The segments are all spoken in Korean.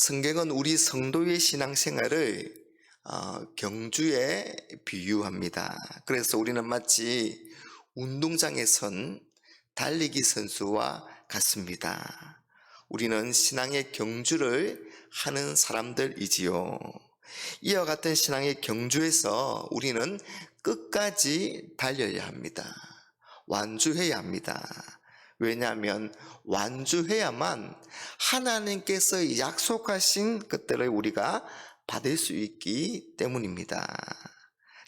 성경은 우리 성도의 신앙생활을 경주에 비유합니다. 그래서 우리는 마치 운동장에 선 달리기 선수와 같습니다. 우리는 신앙의 경주를 하는 사람들이지요. 이와 같은 신앙의 경주에서 우리는 끝까지 달려야 합니다. 완주해야 합니다. 왜냐하면 완주해야만 하나님께서 약속하신 것들을 우리가 받을 수 있기 때문입니다.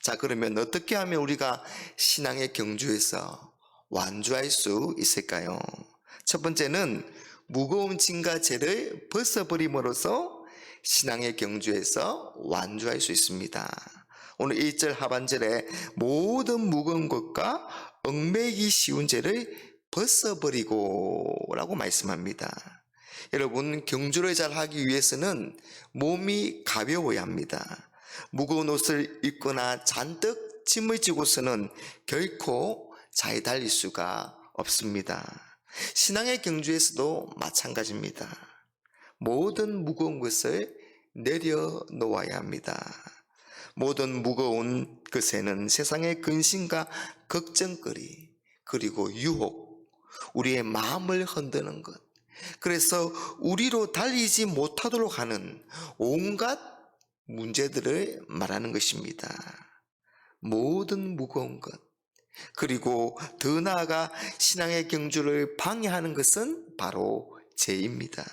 자, 그러면 어떻게 하면 우리가 신앙의 경주에서 완주할 수 있을까요? 첫 번째는 무거운 짐과 죄를 벗어버림으로써 신앙의 경주에서 완주할 수 있습니다. 오늘 1절 하반절에 모든 무거운 것과 얽매이기 쉬운 죄를 벗어버리고 라고 말씀합니다. 여러분, 경주를 잘 하기 위해서는 몸이 가벼워야 합니다. 무거운 옷을 입거나 잔뜩 짐을 지고서는 결코 잘 달릴 수가 없습니다. 신앙의 경주에서도 마찬가지입니다. 모든 무거운 것을 내려놓아야 합니다. 모든 무거운 것에는 세상의 근심과 걱정거리, 그리고 유혹, 우리의 마음을 흔드는 것, 그래서 우리로 달리지 못하도록 하는 온갖 문제들을 말하는 것입니다. 모든 무거운 것, 그리고 더 나아가 신앙의 경주를 방해하는 것은 바로 죄입니다.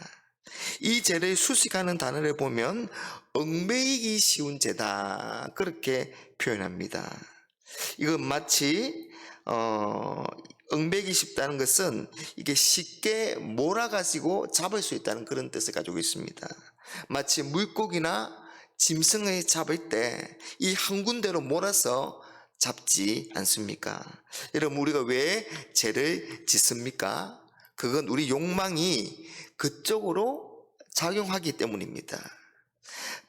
이 죄를 수식하는 단어를 보면 얽매이기 쉬운 죄다, 그렇게 표현합니다. 이건 마치 얽매이기 쉽다는 것은 이게 쉽게 몰아가지고 잡을 수 있다는 그런 뜻을 가지고 있습니다. 마치 물고기나 짐승을 잡을 때 이 한 군데로 몰아서 잡지 않습니까? 여러분, 우리가 왜 죄를 짓습니까? 그건 우리 욕망이 그쪽으로 작용하기 때문입니다.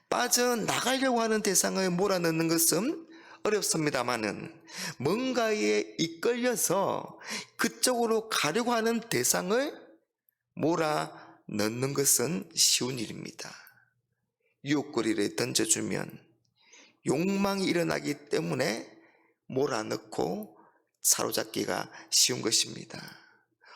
빠져나가려고 하는 대상을 몰아넣는 것은 어렵습니다만은 뭔가에 이끌려서 그쪽으로 가려고 하는 대상을 몰아넣는 것은 쉬운 일입니다. 유혹거리를 던져주면 욕망이 일어나기 때문에 몰아넣고 사로잡기가 쉬운 것입니다.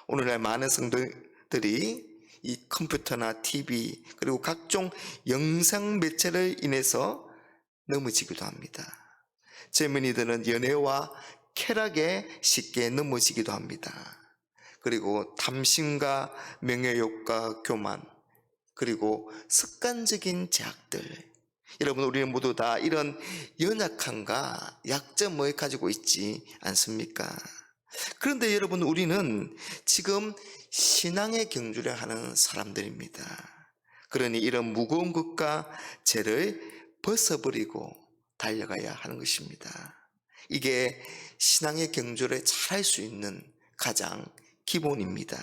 오늘날 많은 성도들이 이 컴퓨터나 TV 그리고 각종 영상 매체를 인해서 넘어지기도 합니다. 젊은이들은 연애와 쾌락에 쉽게 넘어지기도 합니다. 그리고 탐심과 명예욕과 교만, 그리고 습관적인 제약들, 여러분, 우리는 모두 다 이런 연약함과 약점을 가지고 있지 않습니까? 그런데 여러분, 우리는 지금 신앙의 경주를 하는 사람들입니다. 그러니 이런 무거운 것과 죄를 벗어버리고 달려가야 하는 것입니다. 이게 신앙의 경주를 잘 할 수 있는 가장 기본입니다.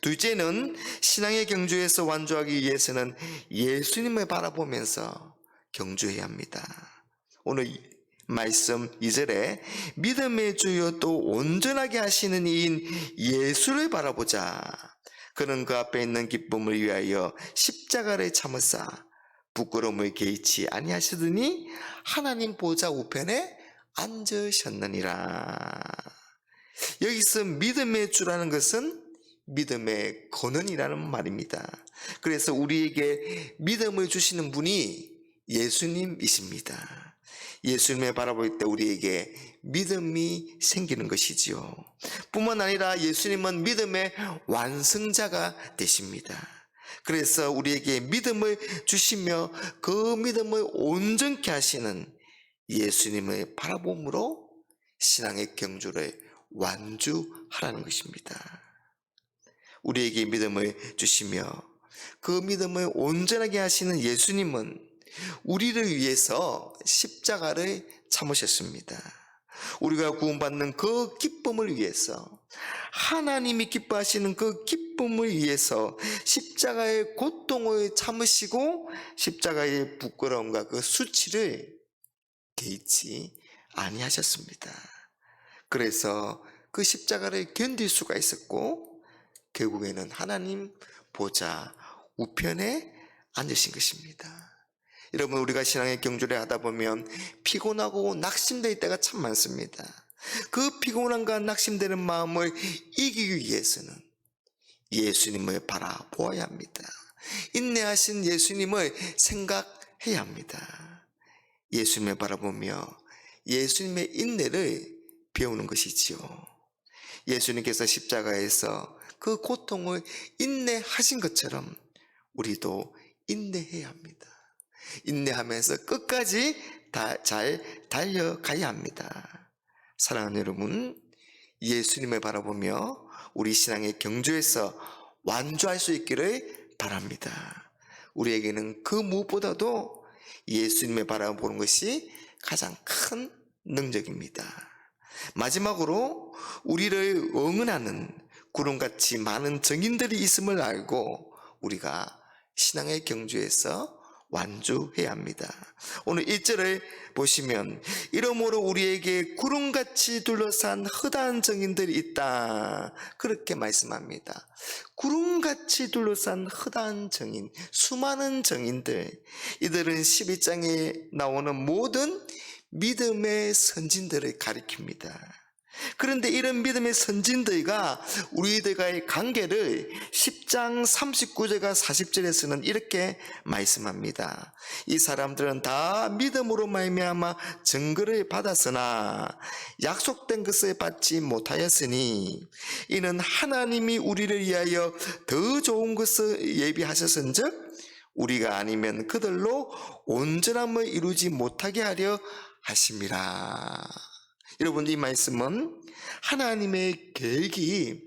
둘째는 신앙의 경주에서 완주하기 위해서는 예수님을 바라보면서 경주해야 합니다. 오늘 말씀 2절에 믿음의 주여 또 온전하게 하시는 이인 예수를 바라보자. 그는 그 앞에 있는 기쁨을 위하여 십자가를 참으사 부끄러움을 개의치 아니하시더니 하나님 보좌 우편에 앉으셨느니라. 여기서 믿음의 주라는 것은 믿음의 근원이라는 말입니다. 그래서 우리에게 믿음을 주시는 분이 예수님이십니다. 예수님을 바라볼 때 우리에게 믿음이 생기는 것이지요. 뿐만 아니라 예수님은 믿음의 완성자가 되십니다. 그래서 우리에게 믿음을 주시며 그 믿음을 온전케 하시는 예수님을 바라봄으로 신앙의 경주를 완주하라는 것입니다. 우리에게 믿음을 주시며 그 믿음을 온전하게 하시는 예수님은 우리를 위해서 십자가를 참으셨습니다. 우리가 구원받는 그 기쁨을 위해서, 하나님이 기뻐하시는 그 기쁨을 위해서 십자가의 고통을 참으시고 십자가의 부끄러움과 그 수치를 개의치 아니하셨습니다. 그래서 그 십자가를 견딜 수가 있었고 결국에는 하나님 보좌 우편에 앉으신 것입니다. 여러분, 우리가 신앙의 경주를 하다 보면 피곤하고 낙심될 때가 참 많습니다. 그 피곤함과 낙심되는 마음을 이기기 위해서는 예수님을 바라보아야 합니다. 인내하신 예수님을 생각해야 합니다. 예수님을 바라보며 예수님의 인내를 배우는 것이지요. 예수님께서 십자가에서 그 고통을 인내하신 것처럼 우리도 인내해야 합니다. 인내하면서 끝까지 잘 달려가야 합니다. 사랑하는 여러분, 예수님을 바라보며 우리 신앙의 경주에서 완주할 수 있기를 바랍니다. 우리에게는 그 무엇보다도 예수님을 바라보는 것이 가장 큰 능력입니다. 마지막으로 우리를 응원하는 구름같이 많은 증인들이 있음을 알고 우리가 신앙의 경주에서 완주해야 합니다. 오늘 1절을 보시면 이러므로 우리에게 구름같이 둘러싼 허다한 증인들이 있다, 그렇게 말씀합니다. 구름같이 둘러싼 허다한 증인, 수많은 증인들, 이들은 12장에 나오는 모든 믿음의 선진들을 가리킵니다. 그런데 이런 믿음의 선진들과 우리들과의 관계를 10장 39절과 40절에서는 이렇게 말씀합니다. 이 사람들은 다 믿음으로 말미암아 증거를 받았으나 약속된 것을 받지 못하였으니 이는 하나님이 우리를 위하여 더 좋은 것을 예비하셨은즉 우리가 아니면 그들로 온전함을 이루지 못하게 하려 하심이라. 여러분, 이 말씀은 하나님의 계획이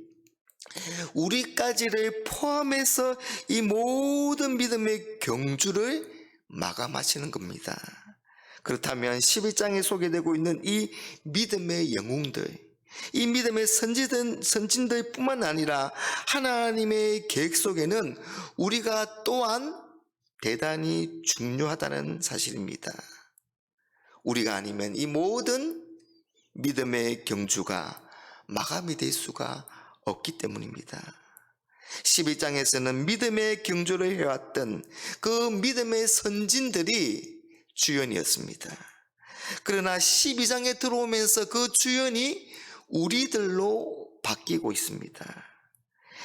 우리까지를 포함해서 이 모든 믿음의 경주를 마감하시는 겁니다. 그렇다면 11장에 소개되고 있는 이 믿음의 영웅들, 이 믿음의 선진들 뿐만 아니라 하나님의 계획 속에는 우리가 또한 대단히 중요하다는 사실입니다. 우리가 아니면 이 모든 믿음의 경주가 마감이 될 수가 없기 때문입니다. 12장에서는 믿음의 경주를 해왔던 그 믿음의 선진들이 주연이었습니다. 그러나 12장에 들어오면서 그 주연이 우리들로 바뀌고 있습니다.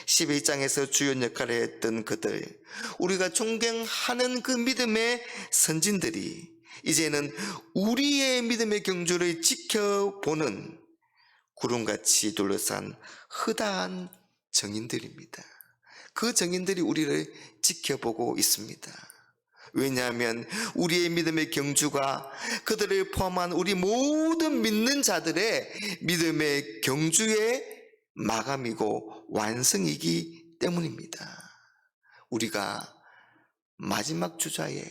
11장에서 주연 역할을 했던 그들, 우리가 존경하는 그 믿음의 선진들이 이제는 우리의 믿음의 경주를 지켜보는 구름같이 둘러싼 허다한 증인들입니다. 그 증인들이 우리를 지켜보고 있습니다. 왜냐하면 우리의 믿음의 경주가 그들을 포함한 우리 모든 믿는 자들의 믿음의 경주의 마감이고 완성이기 때문입니다. 우리가 마지막 주자의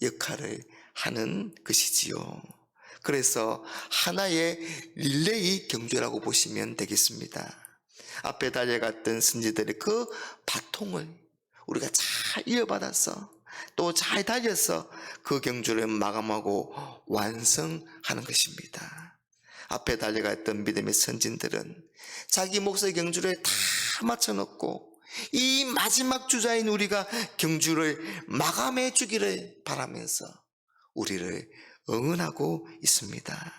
역할을 하는 것이지요. 그래서 하나의 릴레이 경주라고 보시면 되겠습니다. 앞에 달려갔던 선지들의 그 바통을 우리가 잘 이어받아서 또 잘 달려서 그 경주를 마감하고 완성하는 것입니다. 앞에 달려갔던 믿음의 선진들은 자기 몫의 경주를 다 맞춰놓고 이 마지막 주자인 우리가 경주를 마감해 주기를 바라면서 우리를 응원하고 있습니다.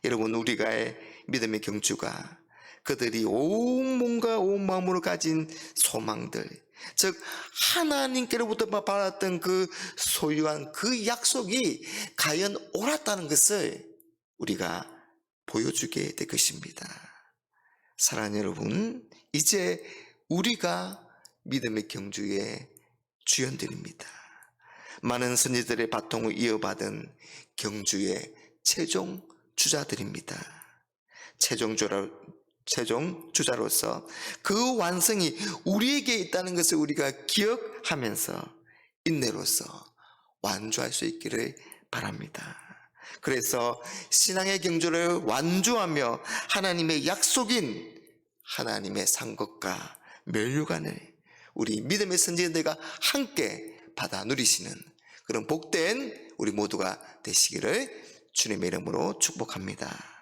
여러분, 우리가의 믿음의 경주가 그들이 온 몸과 온 마음으로 가진 소망들, 즉 하나님께로부터 받았던 그 소유한 그 약속이 과연 옳았다는 것을 우리가 보여주게 될 것입니다. 사랑하는 여러분, 이제 우리가 믿음의 경주의 주연들입니다. 많은 선지들의 바통을 이어받은 경주의 최종 주자들입니다. 최종 주자로서 그 완성이 우리에게 있다는 것을 우리가 기억하면서 인내로서 완주할 수 있기를 바랍니다. 그래서 신앙의 경주를 완주하며 하나님의 약속인 하나님의 상급과 면류관을 우리 믿음의 선지자들과 함께 받아 누리시는 그런 복된 우리 모두가 되시기를 주님의 이름으로 축복합니다.